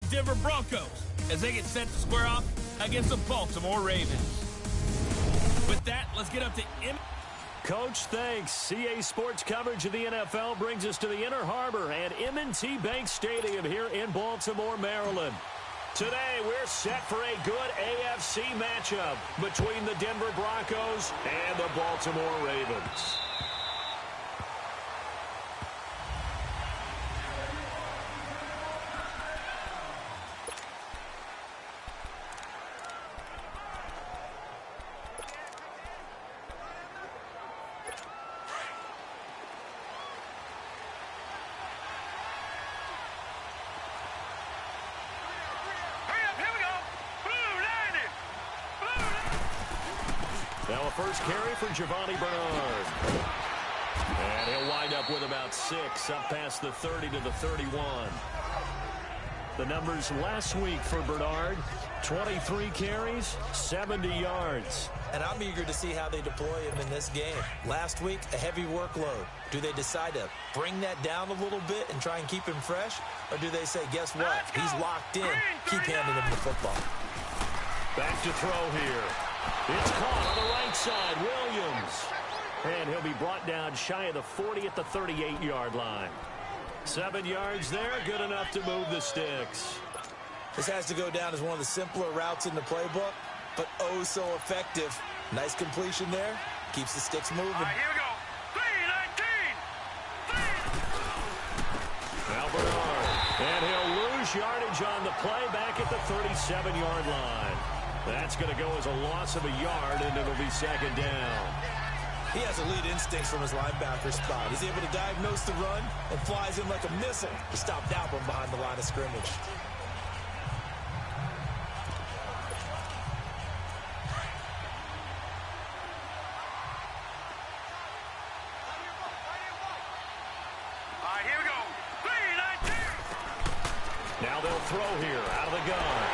Denver Broncos as they get set to square off against the Baltimore Ravens. With that, let's get up to Coach, thanks. CA Sports coverage of the NFL brings us to the Inner Harbor at M&T Bank Stadium here in Baltimore, Maryland. Today, we're set for a good AFC matchup between the Denver Broncos and the Baltimore Ravens. Now a first carry for Giovanni Bernard. And he'll wind up with about 6, up past the 30 to the 31. The numbers last week for Bernard, 23 carries, 70 yards. And I'm eager to see how they deploy him in this game. Last week, a heavy workload. Do they decide to bring that down a little bit and try and keep him fresh? Or do they say, guess what? He's locked in. Keep handing him the football. Back to throw here. It's caught on the right side, Williams. And he'll be brought down shy of the 40 at the 38-yard line. 7 yards there, good enough to move the sticks. This has to go down as one of the simpler routes in the playbook, but oh so effective. Nice completion there. Keeps the sticks moving. All right, here we go. 3-19. Now Bernard. And he'll lose yardage on the play back at the 37-yard line. That's going to go as a loss of a yard, and it'll be second down. He has elite instincts from his linebacker spot. He's able to diagnose the run and flies in like a missile to stop that one behind the line of scrimmage. All right, here we go. 3-19. Now they'll throw here out of the gun.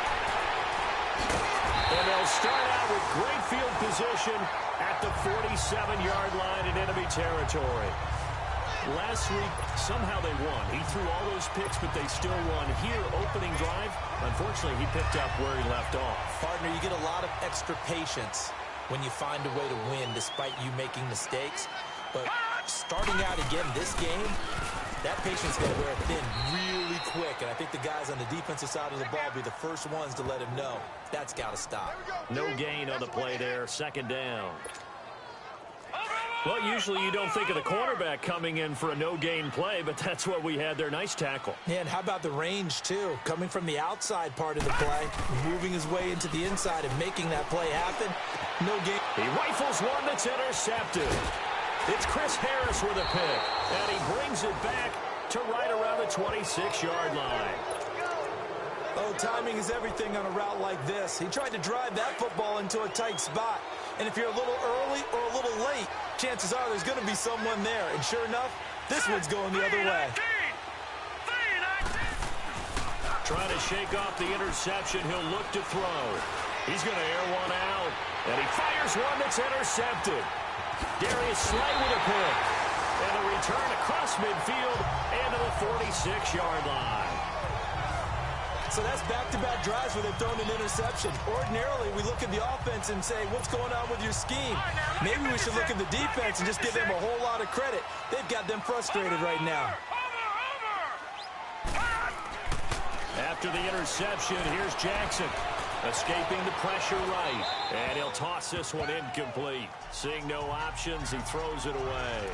And they'll start out with great field position at the 47-yard line in enemy territory. Last week, somehow they won. He threw all those picks, but they still won. Here, opening drive, unfortunately, he picked up where he left off. Partner, you get a lot of extra patience when you find a way to win despite you making mistakes. But starting out again this game, that patience is going to wear thin really quick. And I think the guys on the defensive side of the ball will be the first ones to let him know that's got to stop. No gain on the play there, second down. Well, usually you don't think of the cornerback coming in for a no-gain play, but that's what we had there. Nice tackle. Yeah, and how about the range, too? Coming from the outside part of the play, moving his way into the inside and making that play happen. No gain. He rifles one that's intercepted. It's Chris Harris with a pick, and he brings it back to right around the 26-yard line. Oh, timing is everything on a route like this. He tried to drive that football into a tight spot. And if you're a little early or a little late, chances are there's going to be someone there. And sure enough, this one's going the other way. Trying to shake off the interception. He'll look to throw. He's going to air one out. And he fires one that's intercepted. Darius Slay with a pick. And a return across midfield and to the 46-yard line. So that's back-to-back drives where they've thrown an interception. Ordinarily, we look at the offense and say, what's going on with your scheme? Maybe we should look at the defense and just give them a whole lot of credit. They've got them frustrated right now. After the interception, here's Jackson. Escaping the pressure right. And he'll toss this one incomplete. Seeing no options, he throws it away.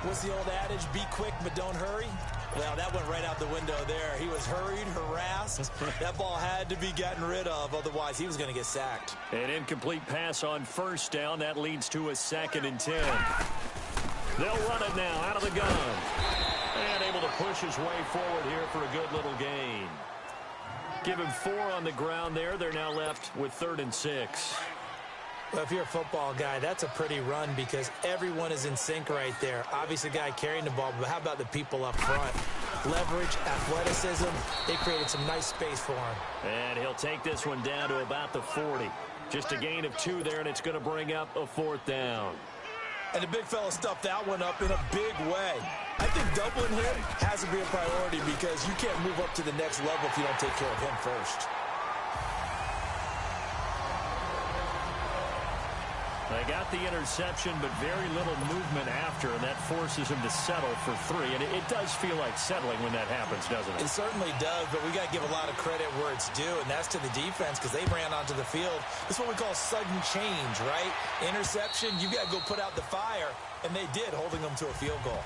What's the old adage? Be quick, but don't hurry? Well, that went right out the window there. He was hurried, harassed. That ball had to be gotten rid of, otherwise he was going to get sacked. An incomplete pass on first down. That leads to a 2nd and 10. They'll run it now out of the gun. And able to push his way forward here for a good little gain. Give him 4 on the ground there. They're now left with 3rd and 6. Well, if you're a football guy, that's a pretty run because everyone is in sync right there. Obviously, the guy carrying the ball, but how about the people up front? Leverage, athleticism, they created some nice space for him. And he'll take this one down to about the 40. Just a gain of 2 there, and it's going to bring up a 4th down. And the big fella stuffed that one up in a big way. I think doubling him has to be a priority because you can't move up to the next level if you don't take care of him first. They got the interception, but very little movement after, and that forces him to settle for 3. And it does feel like settling when that happens, doesn't it? It certainly does, but we got to give a lot of credit where it's due, and that's to the defense because they ran onto the field. It's what we call sudden change, right? Interception, you got to go put out the fire, and they did, holding them to a field goal.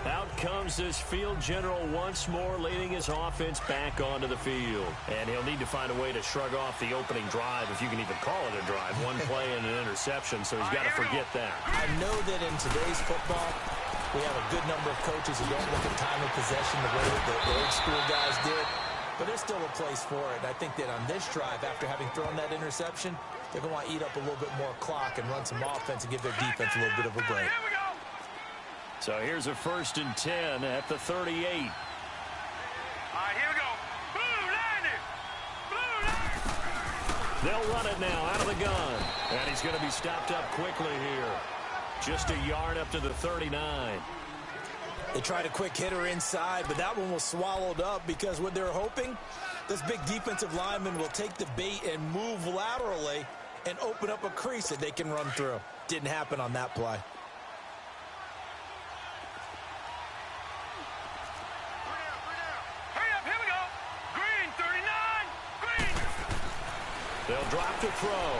Out comes this field general once more, leading his offense back onto the field. And he'll need to find a way to shrug off the opening drive, if you can even call it a drive. One play and an interception, so he's got to forget that. I know that in today's football, we have a good number of coaches who don't look at time of possession the way that the old school guys did. But there's still a place for it. And I think that on this drive, after having thrown that interception, they're going to want to eat up a little bit more clock and run some offense and give their defense a little bit of a break. So here's a 1st and 10 at the 38. All right, here we go. Blue line it. Blue line. They'll run it now out of the gun. And he's going to be stopped up quickly here. Just a yard up to the 39. They tried a quick hitter inside, but that one was swallowed up because what they're hoping, this big defensive lineman will take the bait and move laterally and open up a crease that they can run through. Didn't happen on that play. They'll drop to throw.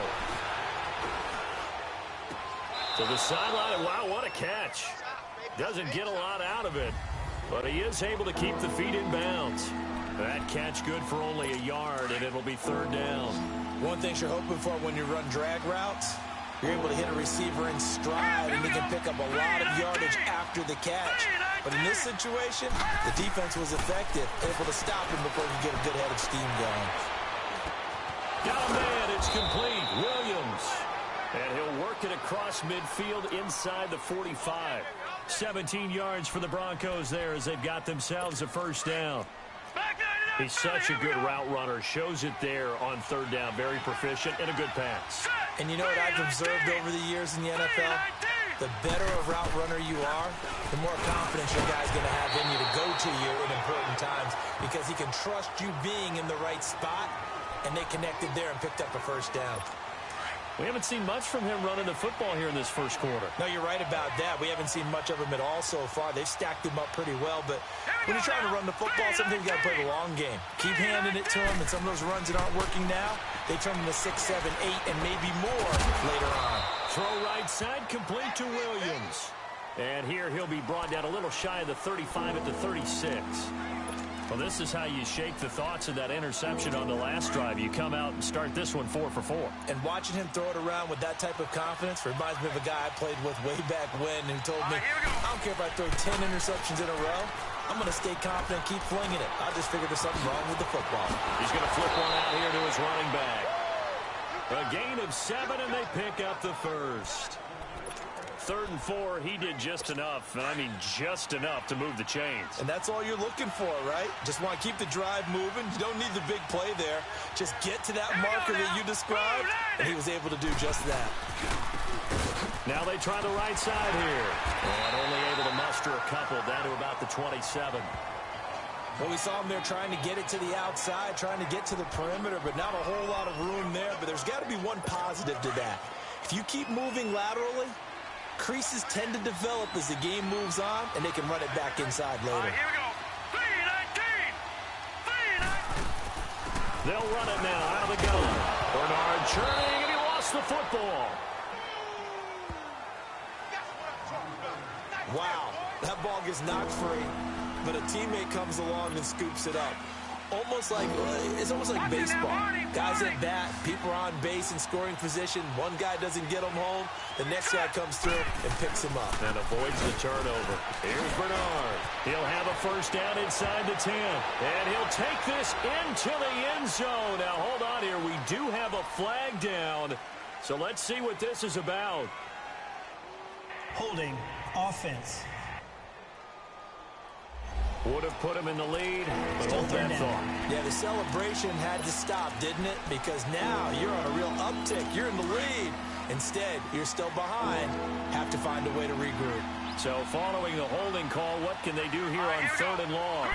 To the sideline. Wow, what a catch. Doesn't get a lot out of it, but he is able to keep the feet in bounds. That catch good for only a yard, and it'll be 3rd down. One thing you're hoping for when you run drag routes, you're able to hit a receiver in stride, and he can pick up a lot of yardage after the catch. But in this situation, the defense was effective, able to stop him before he could get a good head of steam going. Got a man, it's complete. Williams. And he'll work it across midfield inside the 45. 17 yards for the Broncos there as they've got themselves a 1st down. He's such a good route runner. Shows it there on 3rd down. Very proficient and a good pass. And you know what I've observed over the years in the NFL? The better a route runner you are, the more confidence your guy's going to have in you to go to you in important times because he can trust you being in the right spot. And they connected there and picked up a 1st down. We haven't seen much from him running the football here in this 1st quarter. No, you're right about that. We haven't seen much of him at all so far. They've stacked him up pretty well. But when you're trying to run the football, sometimes you got to play the long game. Keep handing it to him, and some of those runs that aren't working now, they turn into 6, 7, 8, and maybe more later on. Throw right side, complete to Williams. And here he'll be brought down a little shy of the 35 at the 36. Well, this is how you shake the thoughts of that interception on the last drive. You come out and start this one 4 for 4. And watching him throw it around with that type of confidence reminds me of a guy I played with way back when who told me, I don't care if I throw 10 interceptions in a row. I'm going to stay confident and keep flinging it. I just figured there's something wrong with the football. He's going to flip one out here to his running back. A gain of 7, and they pick up the 1st. 3rd and 4, he did just enough, and I mean just enough to move the chains. And that's all you're looking for, right? Just want to keep the drive moving. You don't need the big play there. Just get to that marker that you described, and he was able to do just that. Now they try the right side here, and only able to muster a couple down to about the 27. Well, we saw him there trying to get it to the outside, trying to get to the perimeter, but not a whole lot of room there. But there's got to be one positive to that. If you keep moving laterally, creases tend to develop as the game moves on, and they can run it back inside later. All right, here we go. 3-19. They'll run it now out of the gun. Bernard churning, and he lost the football. Wow, that ball gets knocked free, but a teammate comes along and scoops it up. It's almost like baseball. Guys at bat, people are on base in scoring position. One guy doesn't get them home. The next guy comes through and picks him up. And avoids the turnover. Here's Bernard. He'll have a 1st down inside the 10. And he'll take this into the end zone. Now, hold on here. We do have a flag down. So let's see what this is about. Holding offense. Would have put him in the lead, but Still hold that thought. Yeah, the celebration had to stop, didn't it? Because now you're on a real uptick. You're in the lead. Instead, you're still behind. Have to find a way to regroup. So following the holding call, what can they do here on 3rd and long?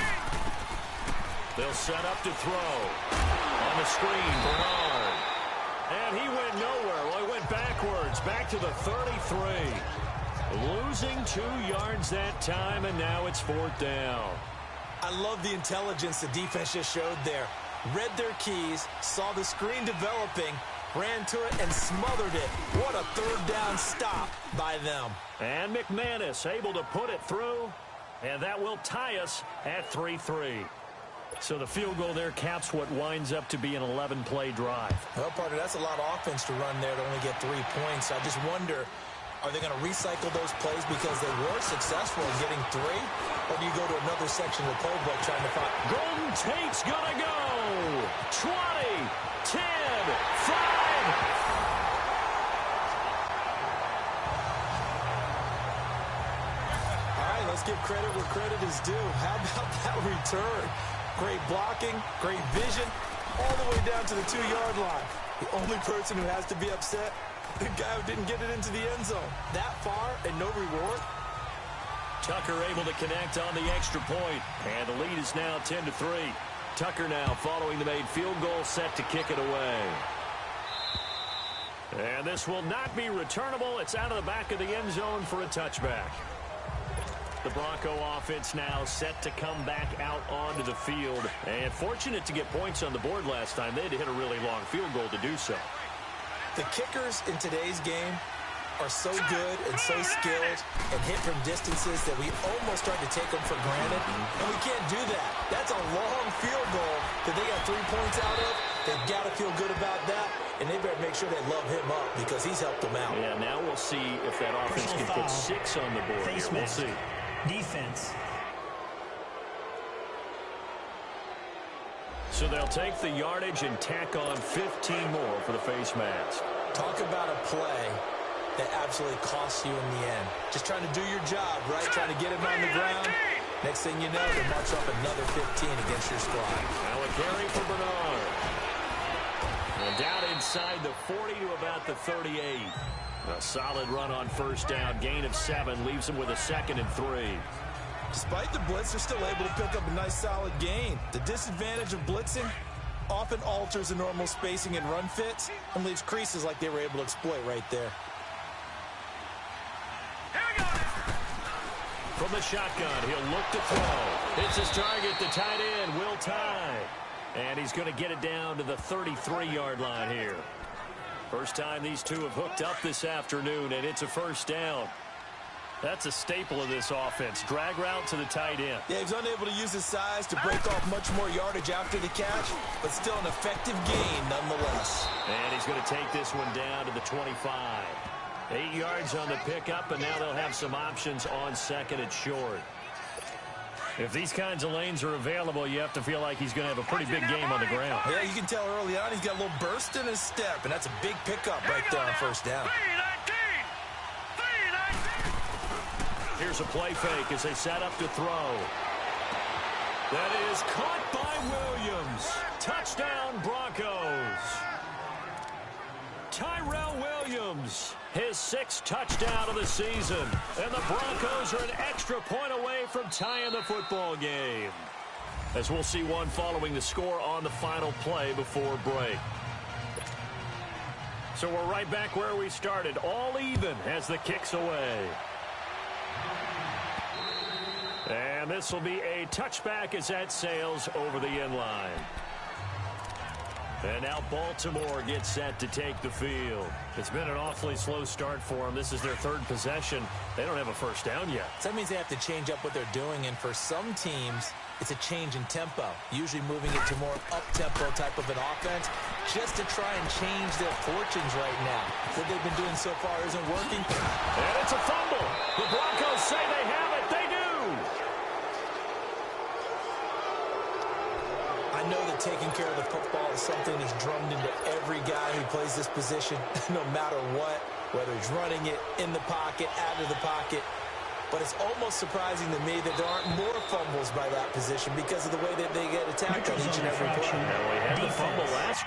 They'll set up to throw. On the screen, Bernard. And he went nowhere. Well, he went backwards, back to the 33. Losing 2 yards that time, and now it's 4th down. I love the intelligence the defense just showed there. Read their keys, saw the screen developing, ran to it, and smothered it. What a 3rd down stop by them. And McManus able to put it through, and that will tie us at 3-3. So the field goal there caps what winds up to be an 11-play drive. Well, partner, that's a lot of offense to run there to only get 3 points. I just wonder, are they going to recycle those plays because they were successful in getting 3? Or do you go to another section of the playbook trying to find... Golden Tate's going to go. 20, 10, 5. All right, let's give credit where credit is due. How about that return? Great blocking, great vision, all the way down to the 2-yard line. The only person who has to be upset, the guy who didn't get it into the end zone. That far and no reward. Tucker able to connect on the extra point. And the lead is now 10-3. Tucker now following the made field goal, set to kick it away. And this will not be returnable. It's out of the back of the end zone for a touchback. The Bronco offense now set to come back out onto the field. And fortunate to get points on the board last time. They had to hit a really long field goal to do so. The kickers in today's game are so good and so skilled and hit from distances that we almost start to take them for granted. And we can't do that. That's a long field goal that they got 3 points out of. They've got to feel good about that. And they better make sure they love him up because he's helped them out. Yeah, now we'll see if that offense can put 6 on the board here. We'll see. Defense. So they'll take the yardage and tack on 15 more for the face mask. Talk about a play that absolutely costs you in the end. Just trying to do your job, right? Trying to get him on the ground. Next thing you know, they march off another 15 against your squad. Now a carry for Bernard. And down inside the 40 to about the 38. A solid run on 1st down. Gain of 7 leaves them with a 2nd and 3. Despite the blitz, they're still able to pick up a nice solid gain. The disadvantage of blitzing often alters the normal spacing and run fits and leaves creases like they were able to exploit right there. From the shotgun, he'll look to throw. It's his target, the tight end, Will Tye. And he's going to get it down to the 33-yard line here. First time these two have hooked up this afternoon, and it's a 1st down. That's a staple of this offense. Drag route to the tight end. Yeah, he's unable to use his size to break off much more yardage after the catch, but still an effective gain nonetheless. And he's going to take this one down to the 25. 8 yards on the pickup, and now they'll have some options on 2nd and short. If these kinds of lanes are available, you have to feel like he's going to have a pretty big game on the ground. Yeah, you can tell early on he's got a little burst in his step, and that's a big pickup right there on 1st down. Here's a play fake as they set up to throw. That is caught by Williams. Touchdown, Broncos. Tyrell Williams, his 6th touchdown of the season. And the Broncos are an extra point away from tying the football game. As we'll see one following the score on the final play before break. So we're right back where we started, all even as the kick's away. And this will be a touchback as that sails over the end line. And now Baltimore gets set to take the field. It's been an awfully slow start for them. This is their 3rd possession. They don't have a 1st down yet. So that means they have to change up what they're doing, and for some teams, it's a change in tempo, usually moving it to more up-tempo type of an offense, just to try and change their fortunes right now. What they've been doing so far isn't working. And it's a fumble. The Broncos say they have it. They do. I know that taking care of the football is something that's drummed into every guy who plays this position, no matter what, whether he's running it, in the pocket, out of the pocket. But it's almost surprising to me that there aren't more fumbles by that position because of the way that they get attacked on each and every play. Now we had the fumble last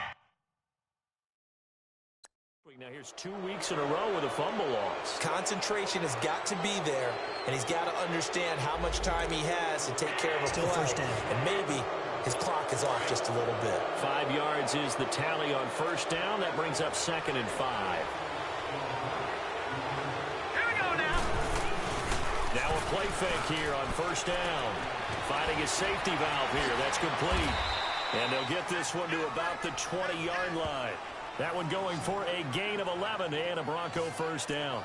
Now here's 2 weeks in a row with a fumble loss. Concentration has got to be there, and he's got to understand how much time he has to take care of a play. First down. And maybe his clock is off just a little bit. 5 yards is the tally on first down. That brings up 2nd and 5. Here we go now. Now a play fake here on first down. Finding his safety valve here. That's complete. And they'll get this one to about the 20-yard line. That one going for a gain of 11 and a Bronco first down.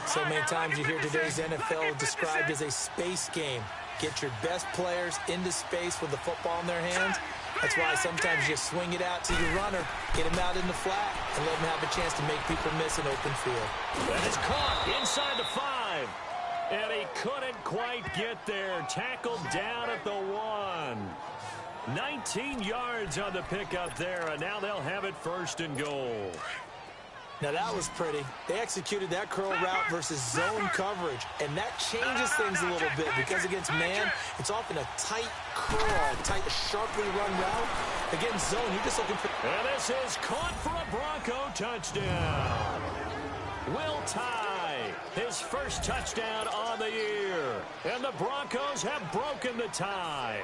So many times you hear today's NFL described as a space game. Get your best players into space with the football in their hands. That's why sometimes you swing it out to your runner, get him out in the flat, and let him have a chance to make people miss an open field. That is caught inside the 5. And he couldn't quite get there. Tackled down at the 1. 19 yards on the pickup there, and now they'll have it 1st and goal. Now that was pretty. They executed that curl route versus zone coverage, and that changes things a little bit because against man, it's often a tight curl, tight, sharply run route. Against zone, you're just looking for... And this is caught for a Bronco touchdown. Will Tye, his first touchdown on the year, and the Broncos have broken the tie.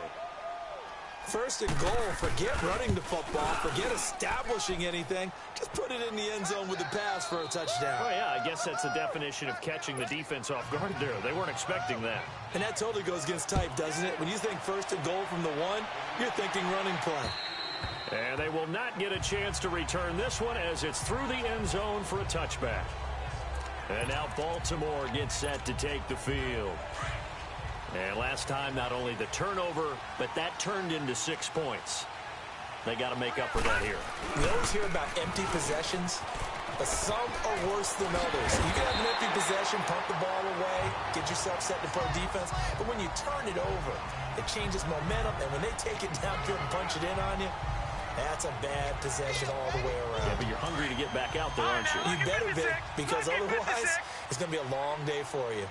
1st and goal. Forget running the football. Forget establishing anything. Just put it in the end zone with the pass for a touchdown. Oh, yeah, I guess that's the definition of catching the defense off guard there. They weren't expecting that. And that totally goes against type, doesn't it? When you think 1st and goal from the 1, you're thinking running play. And they will not get a chance to return this one as it's through the end zone for a touchback. And now Baltimore gets set to take the field. And last time, not only the turnover, but that turned into 6 points. They got to make up for that here. We always hear about empty possessions, but some are worse than others. You can have an empty possession, pump the ball away, get yourself set to play defense, but when you turn it over, it changes momentum, and when they take it downfield and punch it in on you, that's a bad possession all the way around. Yeah, but you're hungry to get back out there, aren't you? You better be, because otherwise, it's going to be a long day for you.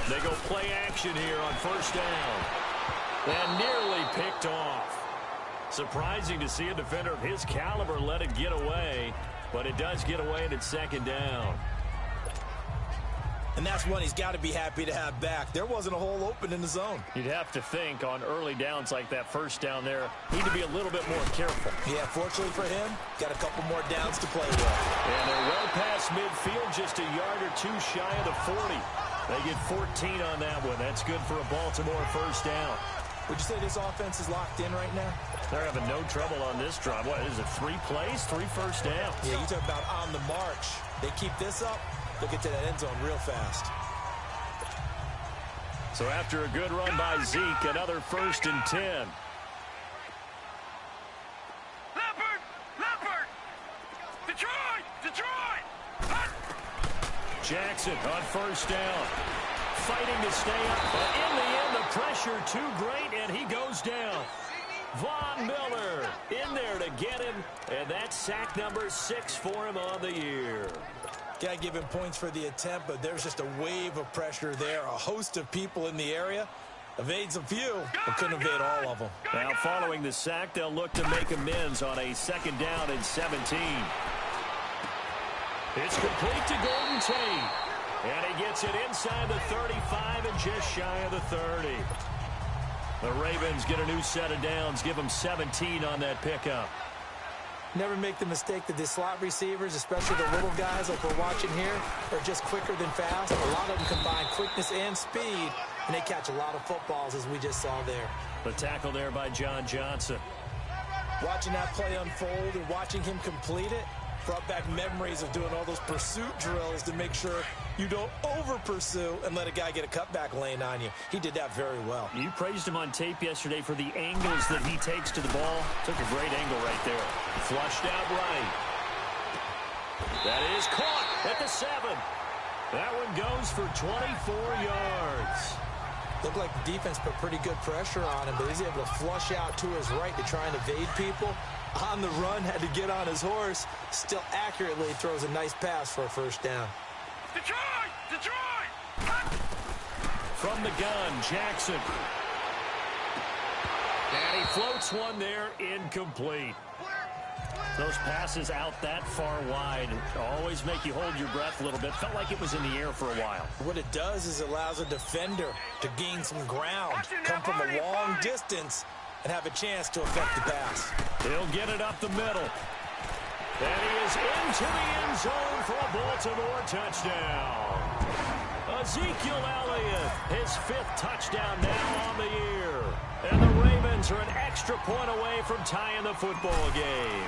They go play action here on first down. And nearly picked off. Surprising to see a defender of his caliber let it get away, but it does get away and it's 2nd down. And that's one he's got to be happy to have back. There wasn't a hole open in the zone. You'd have to think on early downs like that first down there, need to be a little bit more careful. Yeah, fortunately for him, got a couple more downs to play with. And they're well past midfield, just a yard or two shy of the 40. They get 14 on that one. That's good for a Baltimore first down. Would you say this offense is locked in right now? They're having no trouble on this drive. What is it, 3 plays, 3 first downs? Yeah, you talk about on the march. They keep this up, they'll get to that end zone real fast. So after a good run by Zeke, another 1st and 10. Leopard! Detroit! Jackson on first down. Fighting to stay up. But in the end, the pressure too great, and he goes down. Von Miller in there to get him, and that's sack number 6 for him on the year. Got to give him points for the attempt, but there's just a wave of pressure there. A host of people in the area. Evades a few, but couldn't evade all of them. Now, following the sack, they'll look to make amends on a 2nd down and 17. It's complete to Golden Tate. And he gets it inside the 35 and just shy of the 30. The Ravens get a new set of downs, give them 17 on that pickup. Never make the mistake that the slot receivers, especially the little guys like we're watching here, are just quicker than fast. A lot of them combine quickness and speed, and they catch a lot of footballs, as we just saw there. The tackle there by John Johnson. Watching that play unfold and watching him complete it brought back memories of doing all those pursuit drills to make sure you don't over-pursue and let a guy get a cutback lane on you. He did that very well. You praised him on tape yesterday for the angles that he takes to the ball. Took a great angle right there. Flushed out right. That is caught at the 7. That one goes for 24 yards. Looked like the defense put pretty good pressure on him, but he's able to flush out to his right to try and evade people. On the run, had to get on his horse. Still accurately throws a nice pass for a first down. Detroit! From the gun, Jackson. And he floats one there, incomplete. Those passes out that far wide always make you hold your breath a little bit. Felt like it was in the air for a while. What it does is it allows a defender to gain some ground, come from a long distance, and have a chance to affect the pass. He'll get it up the middle. And he is into the end zone for a Baltimore touchdown. Ezekiel Elliott, his 5th touchdown now on the year. And the Ravens are an extra point away from tying the football game.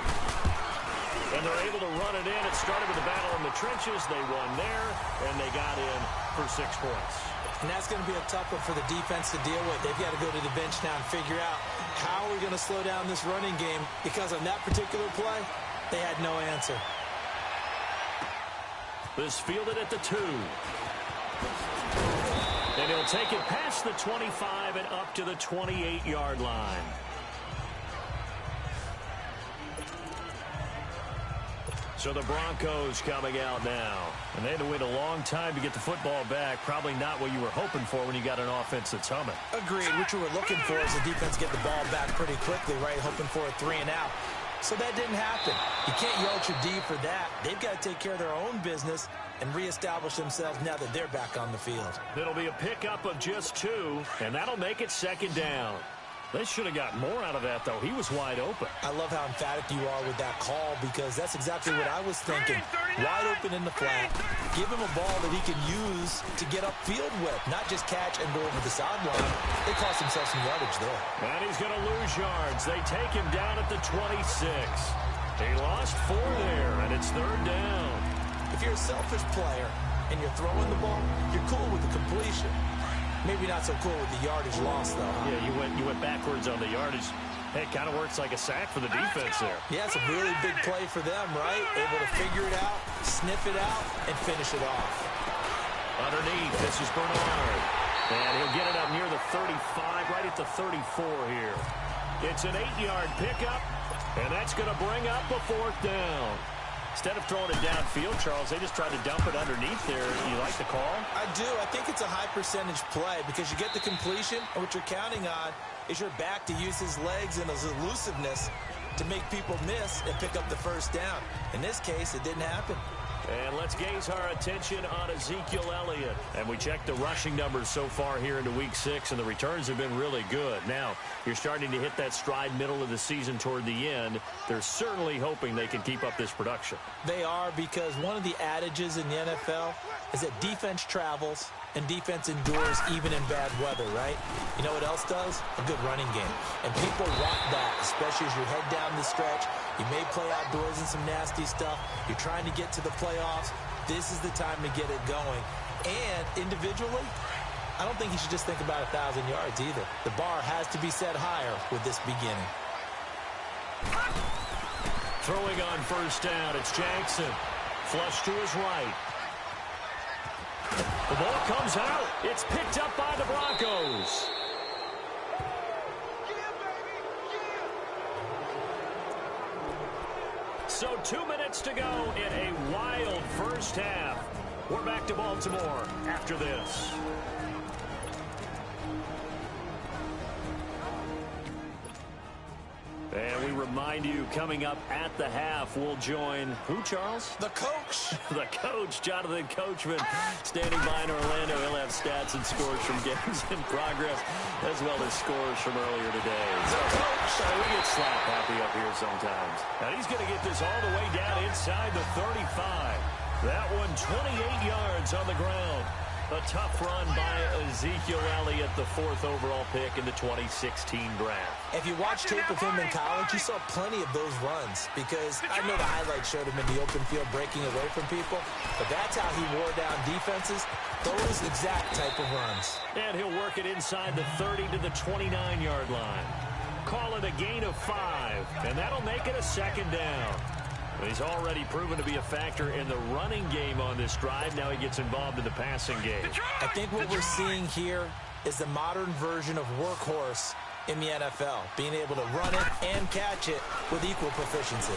And they're able to run it in. It started with a battle in the trenches. They won there, and they got in for 6 points. And that's going to be a tough one for the defense to deal with. They've got to go to the bench now and figure out how we're going to slow down this running game, because on that particular play, they had no answer. This fielded at the 2. And he'll take it past the 25 and up to the 28-yard line. So the Broncos coming out now. And they had to wait a long time to get the football back. Probably not what you were hoping for when you got an offense that's humming. Agreed. What you were looking for is the defense get the ball back pretty quickly, right? Hoping for a 3 and out. So that didn't happen. You can't yell at your D for that. They've got to take care of their own business and reestablish themselves now that they're back on the field. It'll be a pickup of just 2, and that'll make it 2nd down. They should have got more out of that, though. He was wide open. I love how emphatic you are with that call, because that's exactly what I was thinking. Wide open in the flat. Give him a ball that he can use to get upfield with, not just catch and go over the sideline. They cost themselves some yardage there. And he's going to lose yards. They take him down at the 26. He lost 4 there, and it's 3rd down. If you're a selfish player and you're throwing the ball, you're cool with the completion. Maybe not so cool with the yardage loss, though. Huh? Yeah, you went backwards on the yardage. Hey, it kind of works like a sack for the defense there. Yeah, it's a really big play for them, right? Able to figure it out, sniff it out, and finish it off. Underneath, this is Bernard. And he'll get it up near the 35, right at the 34 here. It's an 8-yard pickup, and that's going to bring up a 4th down. Instead of throwing it downfield, Charles, they just tried to dump it underneath there. You like the call? I do. I think it's a high-percentage play because you get the completion, and what you're counting on is your back to use his legs and his elusiveness to make people miss and pick up the 1st down. In this case, it didn't happen. And let's gaze our attention on Ezekiel Elliott. And we checked the rushing numbers so far here into Week 6, and the returns have been really good. Now, you're starting to hit that stride middle of the season toward the end. They're certainly hoping they can keep up this production. They are, because one of the adages in the NFL is that defense travels and defense endures even in bad weather, right? You know what else does? A good running game. And people want that, especially as you head down the stretch. You may play outdoors in some nasty stuff. You're trying to get to the playoffs. This is the time to get it going. And individually, I don't think you should just think about 1,000 yards either. The bar has to be set higher with this beginning. Throwing on 1st down, it's Jackson. Flush to his right. The ball comes out. It's picked up by the Broncos. So 2 minutes to go in a wild 1st half. We're back to Baltimore after this. And we remind you, coming up at the half, we'll join who, Charles? The coach. The coach, Jonathan Coachman, standing by in Orlando. He'll have stats and scores from games in progress, as well as scores from earlier today. So, coach, we get slap happy up here sometimes. And he's going to get this all the way down inside the 35. That one, 28 yards on the ground. A tough run by Ezekiel Elliott, the 4th overall pick in the 2016 draft. If you watch tape of him in college, you saw plenty of those runs, because I know the highlights showed him in the open field breaking away from people, but that's how he wore down defenses, those exact type of runs. And he'll work it inside the 30 to the 29-yard line. Call it a gain of 5, and that'll make it a 2nd down. He's already proven to be a factor in the running game on this drive. Now he gets involved in the passing game. I think what we're seeing here is the modern version of workhorse in the NFL, being able to run it and catch it with equal proficiency.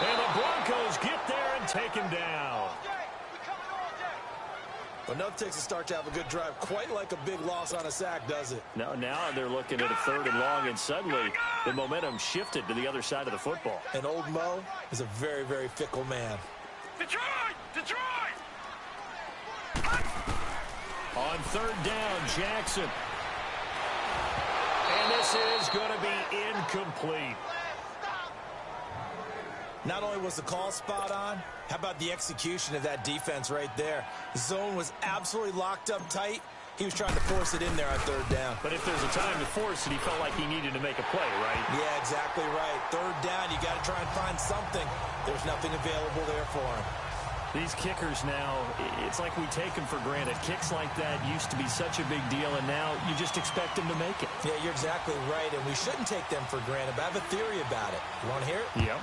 And the Broncos get there and take him down. Well, nothing takes a start to have a good drive, quite like a big loss on a sack, does it? No, now they're looking at a 3rd and long, and suddenly the momentum shifted to the other side of the football. And old Mo is a very, very fickle man. Detroit! Detroit! On 3rd down, Jackson. And this is going to be incomplete. Not only was the call spot on, how about the execution of that defense right there? The zone was absolutely locked up tight. He was trying to force it in there on 3rd down. But if there's a time to force it, he felt like he needed to make a play, right? Yeah, exactly right. 3rd down, you got to try and find something. There's nothing available there for him. These kickers now, it's like we take them for granted. Kicks like that used to be such a big deal, and now you just expect them to make it. Yeah, you're exactly right, and we shouldn't take them for granted, but I have a theory about it. You want to hear it? Yep.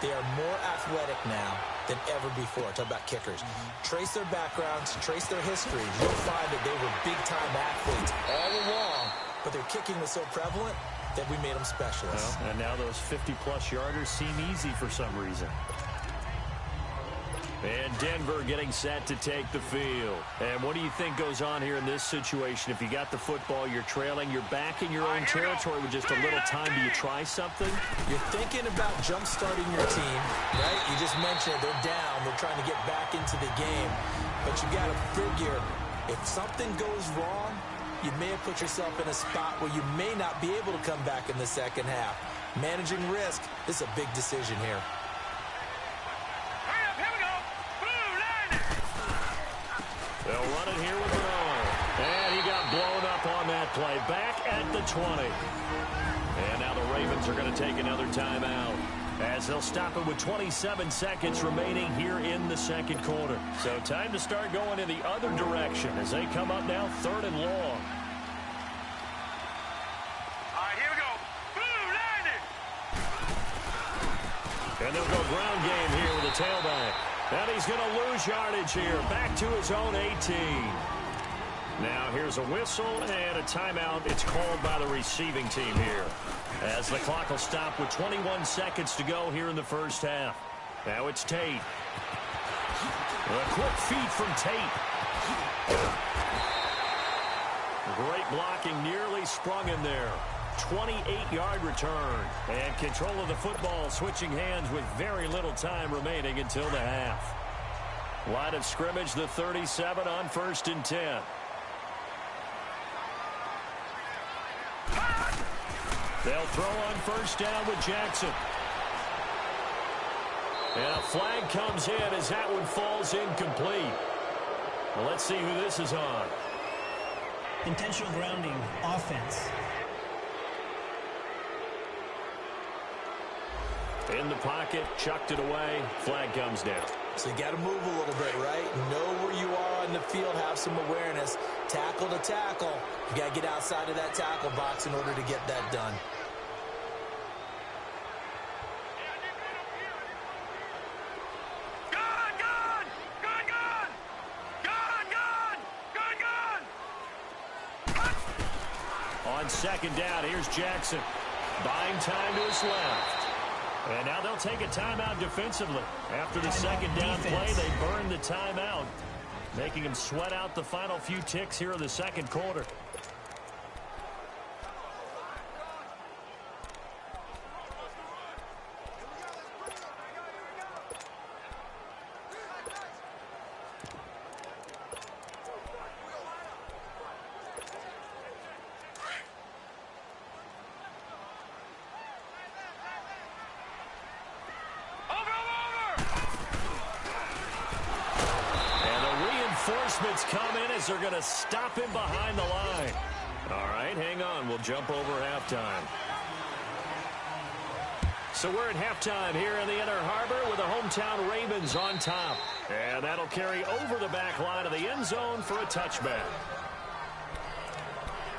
They are more athletic now than ever before. Talk about kickers. Trace their backgrounds, trace their history. You'll find that they were big-time athletes all along, but their kicking was so prevalent that we made them specialists. Well, and now those 50-plus yarders seem easy for some reason. And Denver getting set to take the field. And what do you think goes on here in this situation? If you got the football, you're trailing, you're back in your own territory with just a little time. Do you try something? You're thinking about jump-starting your team, right? You just mentioned it. They're down. They're trying to get back into the game. But you got to figure, if something goes wrong, you may have put yourself in a spot where you may not be able to come back in the second half. Managing risk is a big decision here. They'll run it here with an arm. And he got blown up on that play. Back at the 20. And now the Ravens are going to take another timeout, as they'll stop it with 27 seconds remaining here in the second quarter. So time to start going in the other direction as they come up now 3rd and long. All right, here we go. Blue, line it. And they'll go ground game here with the tailback. And he's going to lose yardage here. Back to his own 18. Now here's a whistle and a timeout. It's called by the receiving team here, as the clock will stop with 21 seconds to go here in the first half. Now it's Tate. A quick feed from Tate. Great blocking, nearly sprung in there. 28-yard return. And control of the football switching hands with very little time remaining until the half. Line of scrimmage, the 37 on 1st and 10. They'll throw on 1st down with Jackson. And a flag comes in as that one falls incomplete. Well, let's see who this is on. Intentional grounding, offense. In the pocket, chucked it away, flag comes down. So you got to move a little bit, right? Know where you are on the field, have some awareness. Tackle to tackle. You got to get outside of that tackle box in order to get that done. On 2nd down, here's Jackson. Buying time to his left. And now they'll take a timeout defensively. After the 2nd down play, they burn the timeout, making them sweat out the final few ticks here in the 2nd quarter. Reinforcements come in as they're going to stop him behind the line. All right, hang on. We'll jump over halftime. So we're at halftime here in the Inner Harbor with the hometown Ravens on top. And that'll carry over the back line of the end zone for a touchback.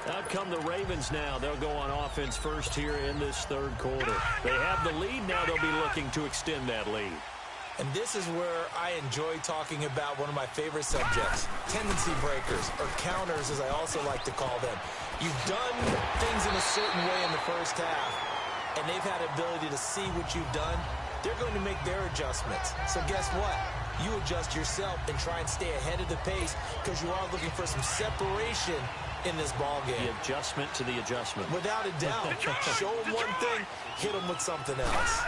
Out come the Ravens now. They'll go on offense first here in this 3rd quarter. They have the lead. Now they'll be looking to extend that lead. And this is where I enjoy talking about one of my favorite subjects, tendency breakers, or counters as I also like to call them. You've done things in a certain way in the first half, and they've had the ability to see what you've done. They're going to make their adjustments. So guess what? you adjust yourself and try and stay ahead of the pace because you are looking for some separation in this ball game. The adjustment to the adjustment. Without a doubt. Show them one thing, hit them with something else.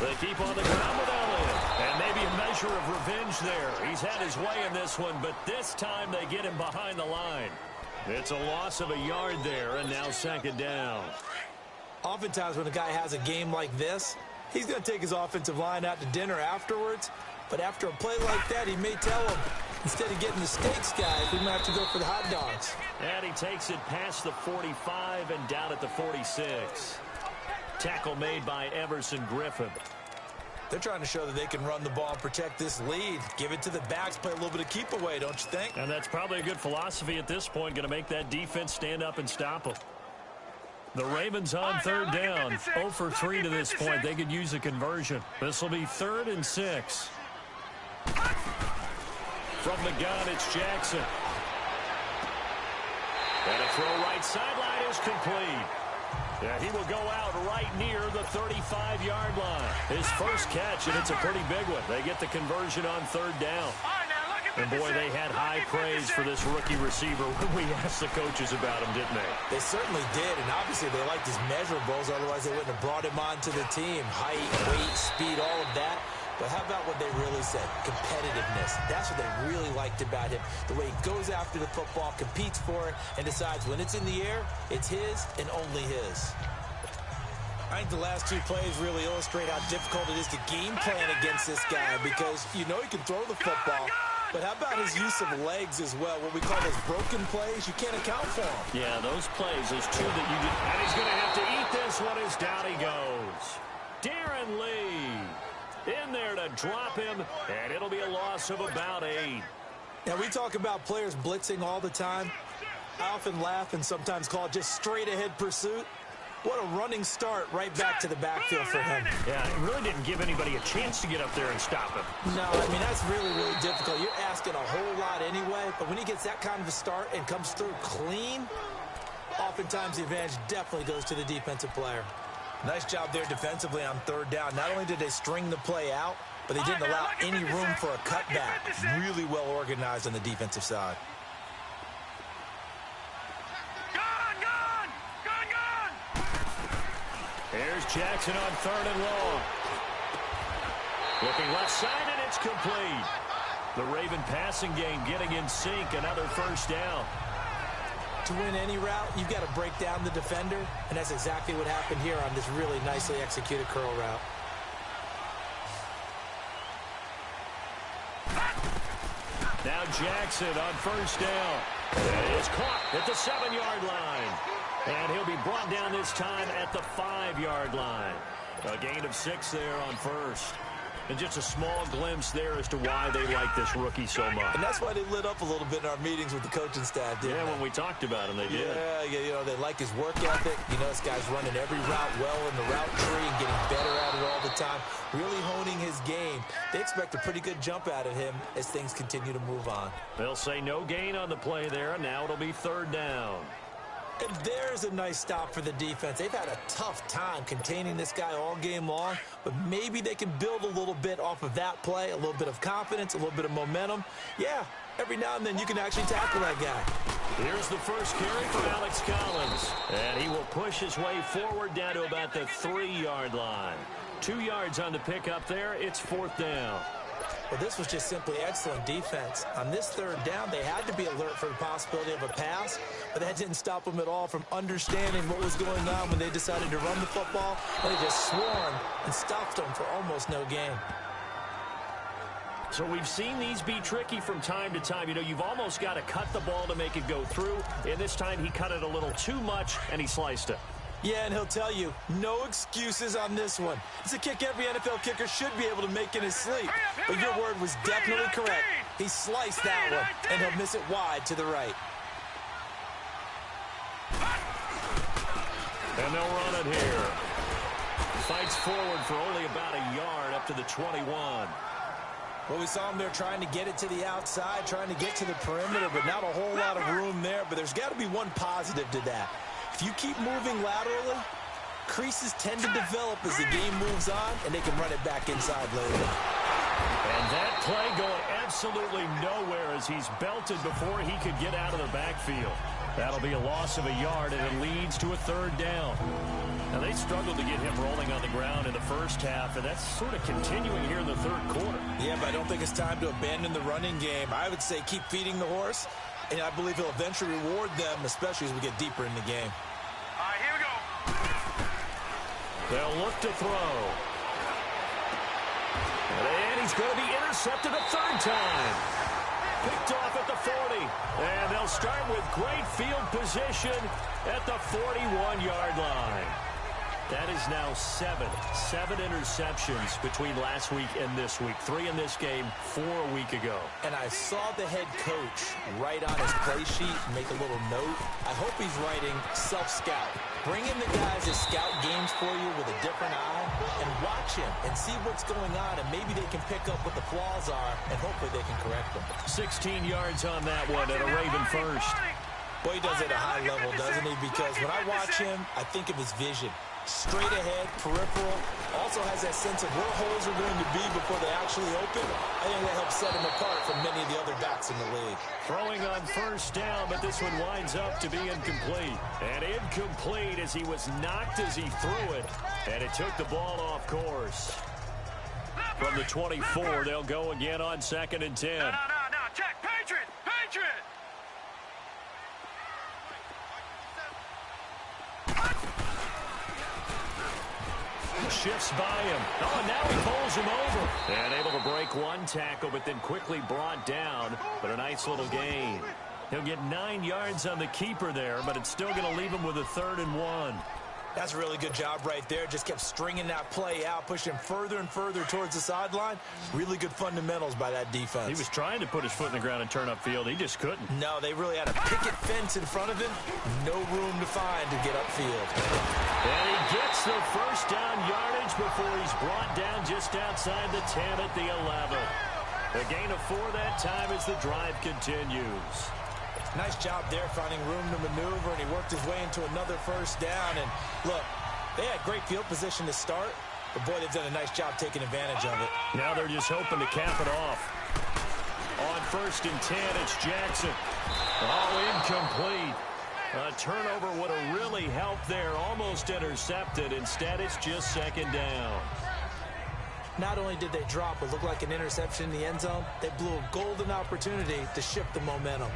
They keep on the ground with Elliott. And maybe a measure of revenge there. He's had his way in this one, but this time they get him behind the line. It's a loss of a yard there, and now second down. Oftentimes when a guy has a game like this, he's going to take his offensive line out to dinner afterwards. But after a play like that, he may tell him, instead of getting the steaks, guys, we might have to go for the hot dogs. And he takes it past the 45 and down at the 46. Tackle made by Everson Griffin. They're trying to show that they can run the ball and protect this lead. Give it to the backs, play a little bit of keep away, don't you think? And that's probably a good philosophy at this point, going to make that defense stand up and stop them. The Ravens on third down, 0 for 3 to this point. They could use a conversion. This will be 3rd and 6. From the gun, it's Jackson. And a throw right sideline is complete. Yeah, he will go out right near the 35-yard line. His first catch, and it's a pretty big one. They get the conversion on third down. And, boy, they had high praise for this rookie receiver when we asked the coaches about him, didn't they? They certainly did, and obviously they liked his measurables. Otherwise, they wouldn't have brought him onto the team. Height, weight, speed, all of that. But how about what they really said? Competitiveness. That's what they really liked about him. The way he goes after the football, competes for it, and decides when it's in the air, it's his and only his. I think the last two plays really illustrate how difficult it is to game plan against this guy because you know he can throw the football. But how about his use of legs as well? What we call those broken plays, you can't account for them. Yeah, those plays, those two that you get. And he's going to have to eat this one as down he goes. Darren Lee in there to drop him, and it'll be a loss of about 8. Now, we talk about players blitzing all the time. I often laugh and sometimes call it just straight-ahead pursuit. What a running start right back to the backfield for him. Yeah, it really didn't give anybody a chance to get up there and stop him. No, I mean, that's really, really difficult. You're asking a whole lot anyway, but when he gets that kind of a start and comes through clean, oftentimes the advantage definitely goes to the defensive player. Nice job there defensively on third down. Not only did they string the play out, but they didn't allow any room for a cutback. Really well organized on the defensive side. Here's Jackson on 3rd and long. Looking left side, and it's complete. The Raven passing game getting in sync. Another first down. To win any route, you've got to break down the defender, and that's exactly what happened here on this really nicely executed curl route. Now Jackson on first down. It is caught at the 7-yard line. And he'll be brought down this time at the 5-yard line. A gain of 6 there on first. And just a small glimpse there as to why they like this rookie so much. And that's why they lit up a little bit in our meetings with the coaching staff, didn't they? Yeah, when we talked about him, they did. Yeah, you know, they like his work ethic. You know, this guy's running every route well in the route tree and getting better at it all the time. Really honing his game. They expect a pretty good jump out of him as things continue to move on. They'll say no gain on the play there. Now it'll be 3rd down. And there's a nice stop for the defense. They've had a tough time containing this guy all game long, but maybe they can build a little bit off of that play, a little bit of confidence, a little bit of momentum. Yeah, every now and then you can actually tackle that guy. Here's the first carry from Alex Collins. And he will push his way forward down to about the 3-yard line. 2 yards on the pickup there. It's 4th down. Well, this was just simply excellent defense. On this 3rd down, they had to be alert for the possibility of a pass, but that didn't stop them at all from understanding what was going on when they decided to run the football. They just swarmed and stopped them for almost no gain. So we've seen these be tricky from time to time. You know, you've almost got to cut the ball to make it go through, and this time he cut it a little too much, and he sliced it. Yeah, and he'll tell you, no excuses on this one. It's a kick every NFL kicker should be able to make in his sleep. But your word was definitely correct. He sliced that one, and he'll miss it wide to the right. And they'll run it here. Fights forward for only about a yard up to the 21. Well, we saw him there trying to get it to the outside, trying to get to the perimeter, but not a whole lot of room there. But there's got to be one positive to that. If you keep moving laterally, creases tend to develop as the game moves on, and they can run it back inside later. And that play going absolutely nowhere as he's belted before he could get out of the backfield. That'll be a loss of a yard, and it leads to a third down. Now, they struggled to get him rolling on the ground in the first half, and that's sort of continuing here in the third quarter. Yeah, but I don't think it's time to abandon the running game. I would say keep feeding the horse, and I believe he'll eventually reward them, especially as we get deeper in the game. All right, here we go. They'll look to throw. And he's going to be intercepted a third time. Picked off at the 40. And they'll start with great field position at the 41-yard line. That is now seven interceptions between last week and this week. 3 in this game, 4 a week ago. And I saw the head coach write on his play sheet, make a little note. I hope he's writing self-scout. Bring in the guys that scout games for you with a different eye and watch him and see what's going on, and maybe they can pick up what the flaws are, and hopefully they can correct them. 16 yards on that one and a Raven first. Boy, he does it at a high level, doesn't he? Because when I watch him, I think of his vision. Straight ahead, peripheral, also has that sense of where holes are going to be before they actually open. I think that helps set him apart from many of the other backs in the league. Throwing on first down, but this one winds up to be incomplete. And incomplete as he was knocked as he threw it, and it took the ball off course. From the 24, they'll go again on 2nd and 10. No, check, Patriot! Shifts by him. Oh, and now he pulls him over. And able to break one tackle, but then quickly brought down. But a nice little gain. He'll get 9 yards on the keeper there, but it's still going to leave him with a 3rd and 1. That's a really good job right there. Just kept stringing that play out, pushing him further and further towards the sideline. Really good fundamentals by that defense. He was trying to put his foot in the ground and turn upfield. He just couldn't. No, they really had a picket fence in front of him. No room to find to get upfield. And he gets the first down yardage before he's brought down just outside the 10 at the 11. A gain of 4 that time as the drive continues. Nice job there finding room to maneuver, and he worked his way into another first down. And look, they had great field position to start, but boy, they've done a nice job taking advantage of it. Now they're just hoping to cap it off. On 1st and 10, it's Jackson. Oh, incomplete. A turnover would have really helped there, almost intercepted. Instead, it's just 2nd down. Not only did they drop what looked like an interception in the end zone, they blew a golden opportunity to shift the momentum.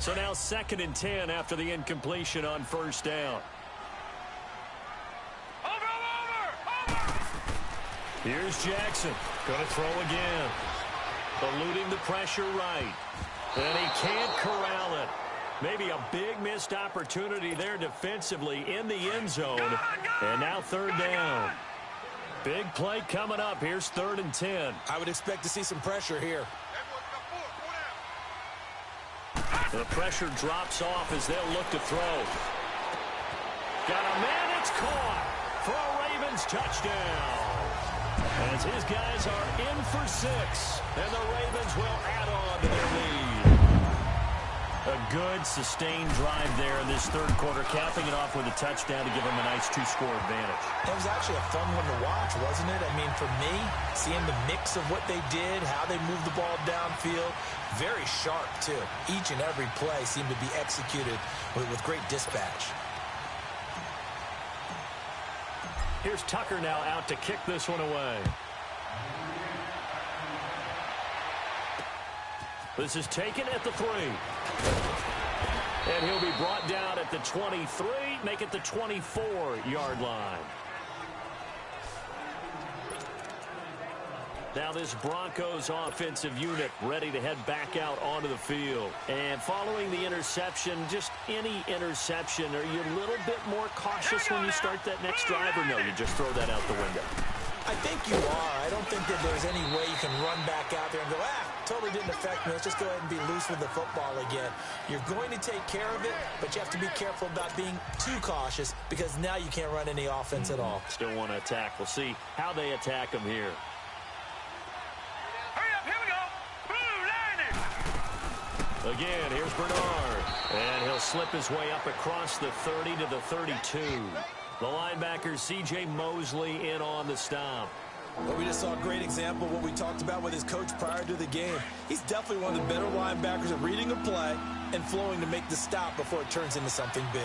So now 2nd and 10 after the incompletion on 1st down. Over! Here's Jackson. Going to throw again. Eluding the pressure right. And he can't corral it. Maybe a big missed opportunity there defensively in the end zone. And now 3rd down. Big play coming up. Here's 3rd and 10. I would expect to see some pressure here. The pressure drops off as they'll look to throw. Got a man, it's caught for a Ravens touchdown. As his guys are in for 6, and the Ravens will add on to their lead. A good, sustained drive there in this 3rd quarter, capping it off with a touchdown to give them a nice 2-score advantage. It was actually a fun one to watch, wasn't it? I mean, for me, seeing the mix of what they did, how they moved the ball downfield, very sharp, too. Each and every play seemed to be executed with great dispatch. Here's Tucker now out to kick this one away. This is taken at the 3. And he'll be brought down at the 23, make it the 24-yard line. Now this Broncos offensive unit ready to head back out onto the field. And following the interception, just any interception, are you a little bit more cautious when you start that next drive, or no, you just throw that out the window? I think you are. I don't think that there's any way you can run back out there and go, totally didn't affect me. Let's just go ahead and be loose with the football again. You're going to take care of it, but you have to be careful about being too cautious because now you can't run any offense at all. Still want to attack. We'll see how they attack them here. Hurry up, here we go! Blue, line it! Again, here's Bernard. And he'll slip his way up across the 30 to the 32. The linebacker C.J. Mosley in on the stop. Well, we just saw a great example of what we talked about with his coach prior to the game. He's definitely one of the better linebackers at reading a play and flowing to make the stop before it turns into something big.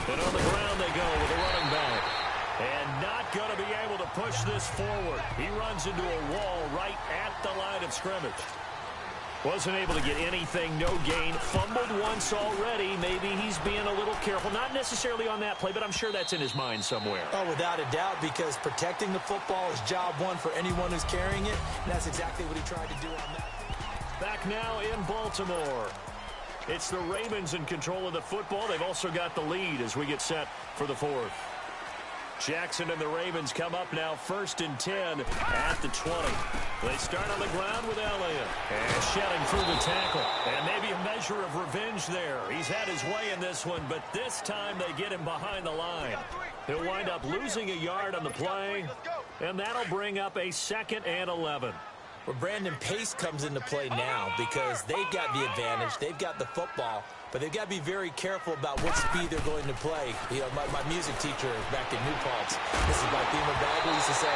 And on the ground they go with a running back. And not going to be able to push this forward. He runs into a wall right at the line of scrimmage. Wasn't able to get anything, no gain. Fumbled once already. Maybe he's being a little careful. Not necessarily on that play, but I'm sure that's in his mind somewhere. Oh, without a doubt, because protecting the football is job one for anyone who's carrying it. And that's exactly what he tried to do on that. Back now in Baltimore. It's the Ravens in control of the football. They've also got the lead as we get set for the fourth. Jackson and the Ravens come up now 1st and 10 at the 20. They start on the ground with Elliott. And shedding through the tackle. And maybe a measure of revenge there. He's had his way in this one, but this time they get him behind the line. He'll wind up losing a yard on the play, and that'll bring up a 2nd and 11. Well, Brandon, pace comes into play now because they've got the advantage. They've got the football, but they've got to be very careful about what speed they're going to play. You know, my music teacher back in New Paltz, this is my Beamer Bagley, used to say,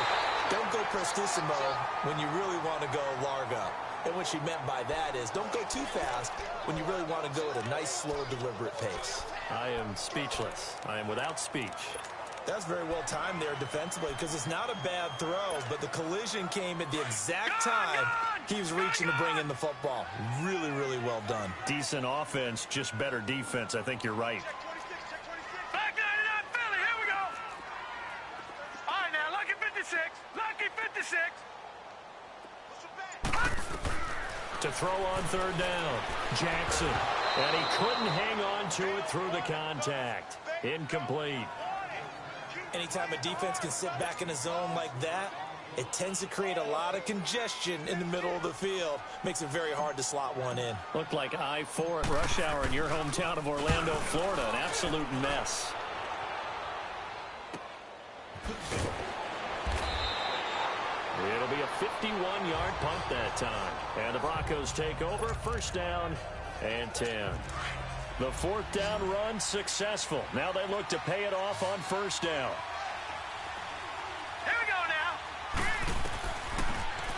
don't go prestissimo when you really want to go largo. And what she meant by that is don't go too fast when you really want to go at a nice, slow, deliberate pace. I am speechless. I am without speech. That's very well timed there defensively because it's not a bad throw, but the collision came at the exact time he was reaching to bring in the football. Really, really well done. Decent offense, just better defense. I think you're right. Back 99 Philly, here we go. All right, now, lucky 56. Lucky 56. To throw on 3rd down, Jackson. And he couldn't hang on to it through the contact. Incomplete. Anytime a defense can sit back in a zone like that, it tends to create a lot of congestion in the middle of the field. Makes it very hard to slot one in. Looked like I-4 at rush hour in your hometown of Orlando, Florida. An absolute mess. It'll be a 51-yard punt that time. And the Broncos take over. 1st down and 10. The 4th down run successful. Now they look to pay it off on 1st down. Here we go now.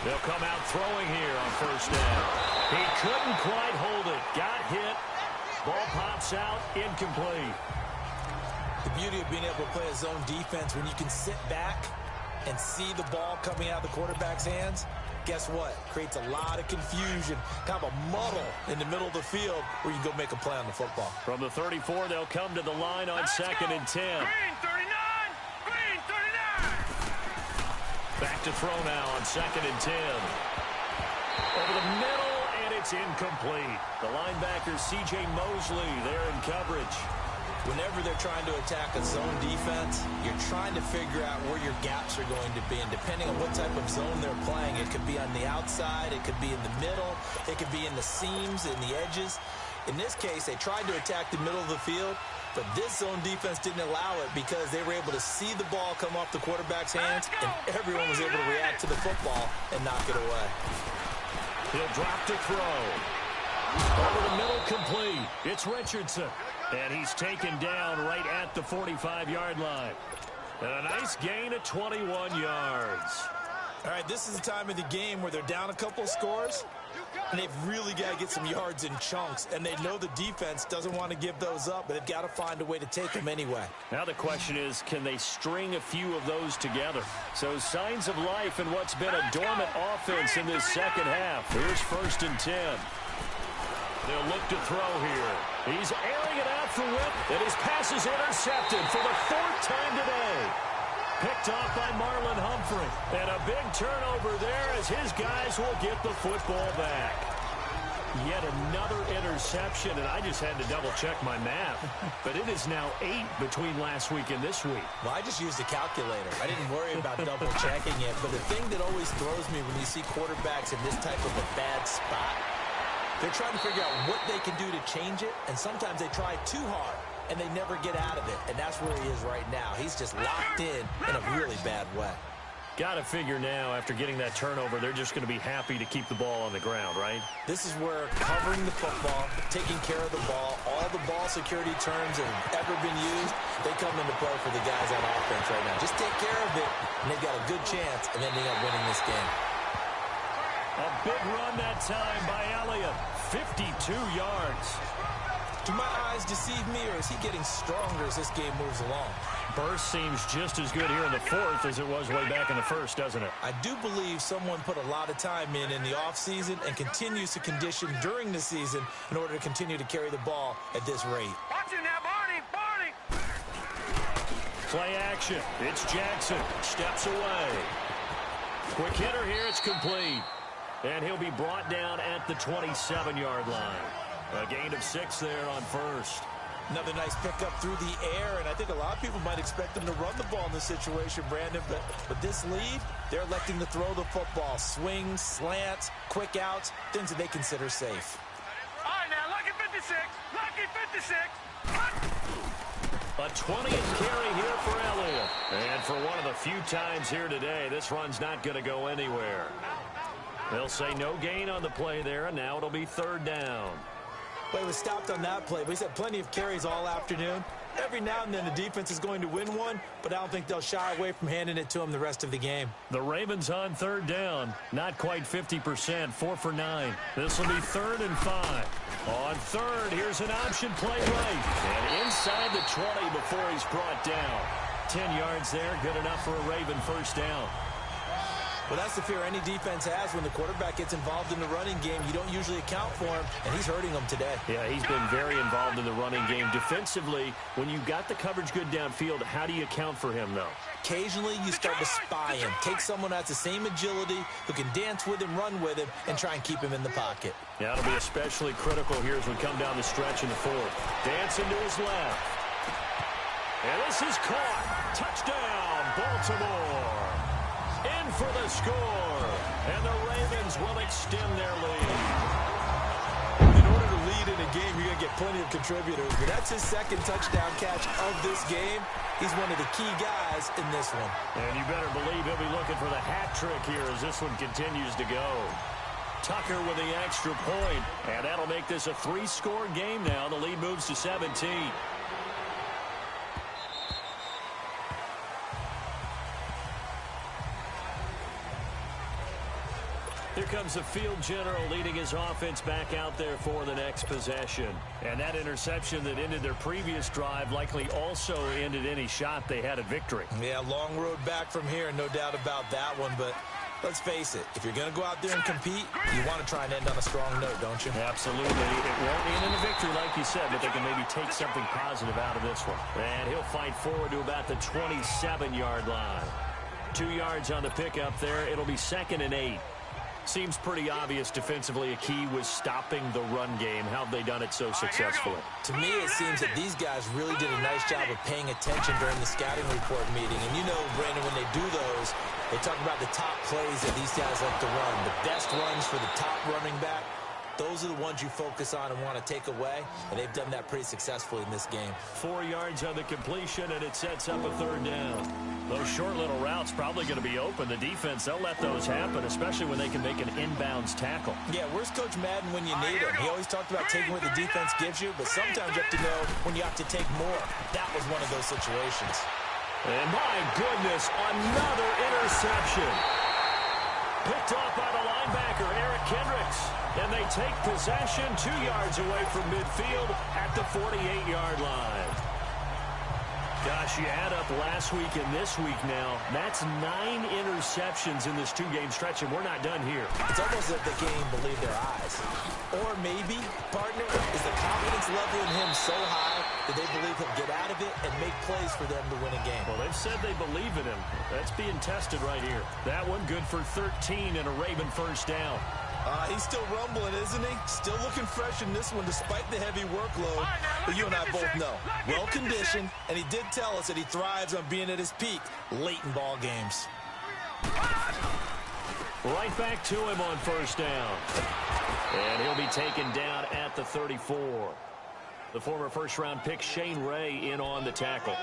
They'll come out throwing here on 1st down. He couldn't quite hold it. Got hit. Ball pops out. Incomplete. The beauty of being able to play a zone defense when you can sit back and see the ball coming out of the quarterback's hands, guess what? Creates a lot of confusion, kind of a muddle in the middle of the field where you can go make a play on the football. From the 34, they'll come to the line on 2nd and 10. Green 39. Green 39. Back to throw now on 2nd and 10. Over the middle, and it's incomplete. The linebacker, C.J. Mosley, there in coverage. Whenever they're trying to attack a zone defense, you're trying to figure out where your gaps are going to be. And depending on what type of zone they're playing, it could be on the outside, it could be in the middle, it could be in the seams, in the edges. In this case, they tried to attack the middle of the field, but this zone defense didn't allow it because they were able to see the ball come off the quarterback's hands, and everyone was able to react to the football and knock it away. He'll drop to throw. Over the middle, complete. It's Richardson. And he's taken down right at the 45-yard line. And a nice gain of 21 yards. All right, this is the time of the game where they're down a couple of scores, and they've really got to get some yards in chunks. And they know the defense doesn't want to give those up, but they've got to find a way to take them anyway. Now the question is, can they string a few of those together? So signs of life in what's been a dormant offense in this second half. Here's 1st and 10. They'll look to throw here. He's airing it out for Whip, and his pass is intercepted for the 4th time today. Picked off by Marlon Humphrey. And a big turnover there as his guys will get the football back. Yet another interception, and I just had to double-check my math. But it is now 8 between last week and this week. Well, I just used a calculator. I didn't worry about double-checking it. But the thing that always throws me when you see quarterbacks in this type of a bad spot, they're trying to figure out what they can do to change it, and sometimes they try too hard, and they never get out of it, and that's where he is right now. He's just locked in a really bad way. Got to figure now, after getting that turnover, they're just going to be happy to keep the ball on the ground, right? This is where covering the football, taking care of the ball, all the ball security terms that have ever been used, they come into play for the guys on offense right now. Just take care of it, and they've got a good chance of ending up winning this game. A big run that time by Elliott. 52 yards. Do my eyes deceive me, or is he getting stronger as this game moves along? Burst seems just as good here in the fourth as it was way back in the first, doesn't it? I do believe someone put a lot of time in the offseason and continues to condition during the season in order to continue to carry the ball at this rate. Watch it now, Barney! Barney! Play action. It's Jackson. Steps away. Quick hitter here. It's complete. And he'll be brought down at the 27-yard line. A gain of 6 there on first. Another nice pickup through the air, and I think a lot of people might expect them to run the ball in this situation, Brandon, but with this lead, they're electing to throw the football. Swings, slants, quick outs, things that they consider safe. All right, now, lucky 56. Lucky 56. A 20th carry here for Elliott. And for one of the few times here today, this run's not going to go anywhere. They'll say no gain on the play there, and now it'll be third down. Well, he was stopped on that play, but he's had plenty of carries all afternoon. Every now and then the defense is going to win one, but I don't think they'll shy away from handing it to him the rest of the game. The Ravens on third down. Not quite 50%, 4 for 9. This will be 3rd and 5. On third, here's an option play right. And inside the 20 before he's brought down. 10 yards there, good enough for a Raven first down. Well, that's the fear any defense has when the quarterback gets involved in the running game. You don't usually account for him, and he's hurting them today. Yeah, he's been very involved in the running game. Defensively, when you've got the coverage good downfield, how do you account for him, though? Occasionally, you start to spy him. Take someone that's the same agility, who can dance with him, run with him, and try and keep him in the pocket. Yeah, it'll be especially critical here as we come down the stretch in the fourth. Dancing to his left. And this is caught. Touchdown, Baltimore. In for the score, and the Ravens will extend their lead. In order to lead in a game, you're going to get plenty of contributors, but that's his second touchdown catch of this game. He's one of the key guys in this one. And you better believe he'll be looking for the hat trick here as this one continues to go. Tucker with the extra point, and that'll make this a 3-score game now. The lead moves to 17. Here comes the field general leading his offense back out there for the next possession. And that interception that ended their previous drive likely also ended any shot they had at victory. Yeah, long road back from here, no doubt about that one. But let's face it, if you're going to go out there and compete, you want to try and end on a strong note, don't you? Absolutely. It won't end in a victory like you said, but they can maybe take something positive out of this one. And he'll fight forward to about the 27-yard line. 2 yards on the pickup there. It'll be 2nd and 8. Seems pretty obvious defensively a key was stopping the run game. How have they done it so successfully? To me, it seems that these guys really did a nice job of paying attention during the scouting report meeting. And you know, Brandon, when they do those, they talk about the top plays that these guys like to run. The best runs for the top running back. Those are the ones you focus on and want to take away, and they've done that pretty successfully in this game. 4 yards on the completion, and it sets up a 3rd down. Those short little routes probably going to be open. The defense, they'll let those happen, especially when they can make an inbounds tackle. Yeah, where's Coach Madden when you need him? He always talked about taking what the defense gives you, but sometimes you have to know when you have to take more. That was one of those situations. And my goodness, another interception. Picked off by the linebacker, Eric Kendricks. And they take possession 2 yards away from midfield at the 48-yard line. Gosh, you add up last week and this week now. That's 9 interceptions in this 2-game stretch, and we're not done here. It's almost as if they can't even believe their eyes. Or maybe, partner, is the confidence level in him so high that they believe he'll get out of it and make plays for them to win a game. Well, they've said they believe in him. That's being tested right here. That one good for 13 and a Raven first down. He's still rumbling, isn't he? Still looking fresh in this one despite the heavy workload. But you and I both know. Well-conditioned, and he did tell us that he thrives on being at his peak late in ball games. Right back to him on first down. And he'll be taken down at the 34. The former first-round pick Shane Ray in on the tackle.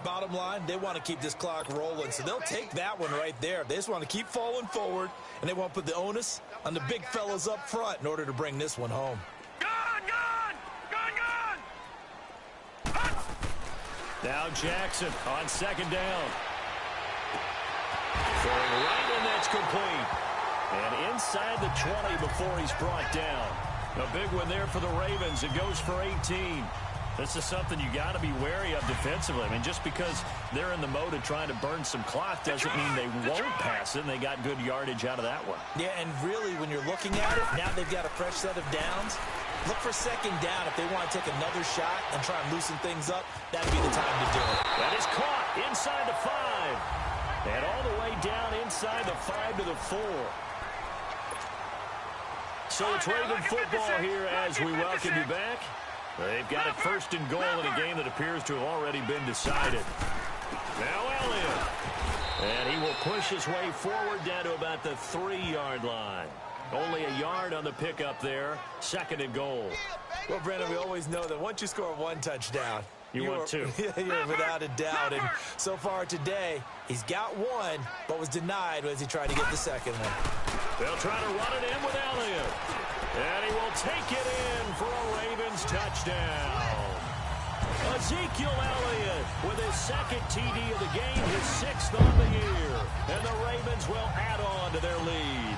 Bottom line, they want to keep this clock rolling, so they'll take that one right there. They just want to keep falling forward, and they want to put the onus on the big fellas up front in order to bring this one home. Now Jackson on second down. Throwing right, and that's complete. And inside the 20 before he's brought down. A big one there for the Ravens. It goes for 18. This is something you got to be wary of defensively. I mean, just because they're in the mode of trying to burn some clock doesn't mean they won't pass it, and they got good yardage out of that one. Yeah, and really, when you're looking at it, now they've got a fresh set of downs. Look for second down if they want to take another shot and try and loosen things up. That'd be the time to do it. That is caught inside the 5. And all the way down inside the 5 to the 4. So it's Raven football here as we welcome you back. They've got it first and goal in a game that appears to have already been decided. Now Elliott. And he will push his way forward down to about the 3-yard line. Only a yard on the pickup there. Second and goal. Well, Brandon, we always know that once you score one touchdown, you want two. You're without a doubt. And so far today, he's got one, but was denied as he tried to get the second one. They'll try to run it in with Elliott. And he will take it in for a Ravens touchdown. Ezekiel Elliott with his second TD of the game, his 6th on the year. And the Ravens will add on to their lead.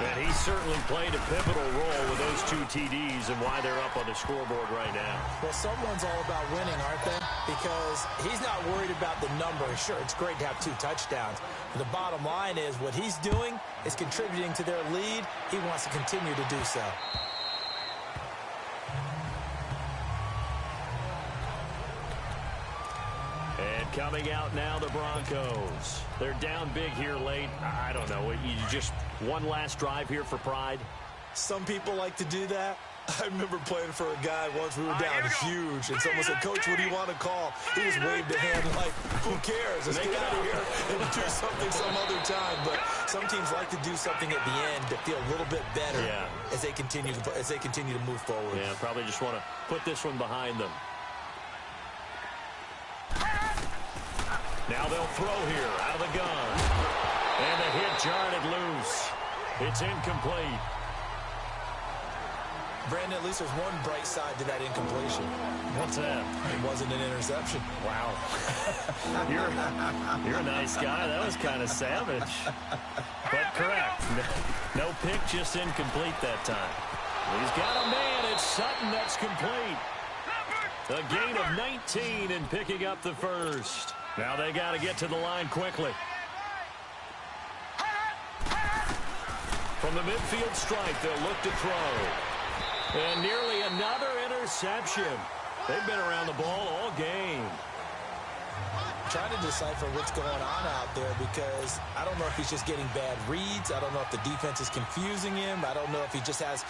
And he certainly played a pivotal role with those 2 TDs and why they're up on the scoreboard right now. Well, someone's all about winning, aren't they? Because he's not worried about the number. Sure, it's great to have 2 touchdowns. But the bottom line is what he's doing is contributing to their lead. He wants to continue to do so. And coming out now, the Broncos. They're down big here late. I don't know. You just one last drive here for pride? Some people like to do that. I remember playing for a guy once. We were down huge, and someone said, "Coach, what do you want to call?" He just waved a hand like, "Who cares? Let's get out of here and do something some other time." But some teams like to do something at the end to feel a little bit better as they continue to move forward. Yeah, probably just want to put this one behind them. Now they'll throw here out of the gun. And the hit jarred it loose. It's incomplete. Brandon, at least there's one bright side to that incompletion. What's that? It wasn't an interception. Wow. You're a nice guy. That was kind of savage. But correct. No pick, just incomplete that time. He's got a man. It's Sutton that's complete. A gain of 19 and picking up the first. Now they got to get to the line quickly. From the midfield stripe, they'll look to throw. And nearly another interception. They've been around the ball all game. Trying to decipher what's going on out there because I don't know if he's just getting bad reads. I don't know if the defense is confusing him. I don't know if he just has,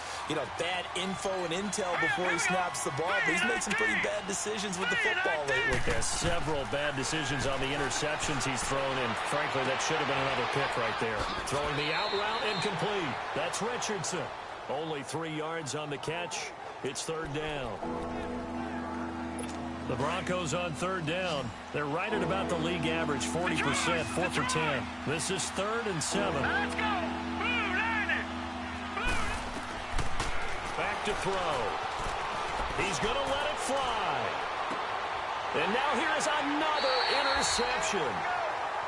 bad info and intel before he snaps the ball. But he's made some pretty bad decisions with the football lately. There's several bad decisions on the interceptions he's thrown, and frankly, that should have been another pick right there. Throwing the out route incomplete. That's Richardson. Only 3 yards on the catch. It's third down. The Broncos on third down. They're right at about the league average, 40%, 4 for 10. This is 3rd and 7. Let's go. Back to throw. He's going to let it fly. And now here is another interception.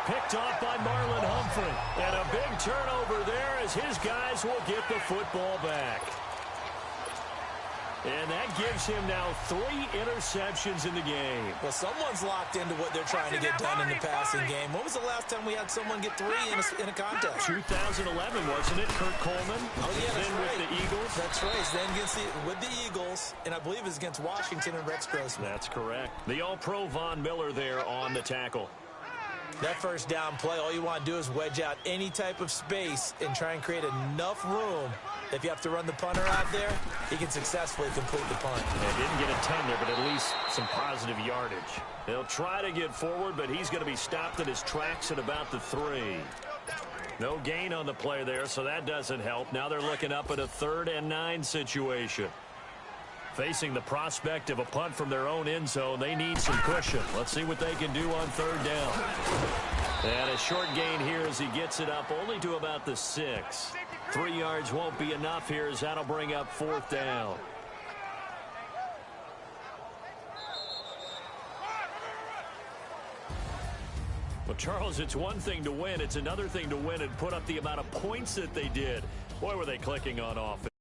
Picked off by Marlon Humphrey. And a big turnover there as his guys will get the football back. And that gives him now 3 interceptions in the game. Well, someone's locked into what they're trying to get done in the passing game. When was the last time we had someone get 3 in a contest? 2011, wasn't it? Kurt Coleman. Oh, yeah, that's then right. With the Eagles. That's right. Then with the Eagles, and I believe it was against Washington and Rex Grossman. That's correct. The All-Pro Von Miller there on the tackle. That first down play, all you want to do is wedge out any type of space and try and create enough room. If you have to run the punter out there, he can successfully complete the punt. They didn't get a ton there, but at least some positive yardage. They'll try to get forward, but he's going to be stopped at his tracks at about the 3. No gain on the play there, so that doesn't help. Now they're looking up at a 3rd and 9 situation. Facing the prospect of a punt from their own end zone, they need some cushion. Let's see what they can do on third down. And a short gain here as he gets it up only to about the 6. 3 yards won't be enough here as that'll bring up fourth down. Well, Charles, it's one thing to win. It's another thing to win and put up the amount of points that they did. Boy, were they clicking on offense.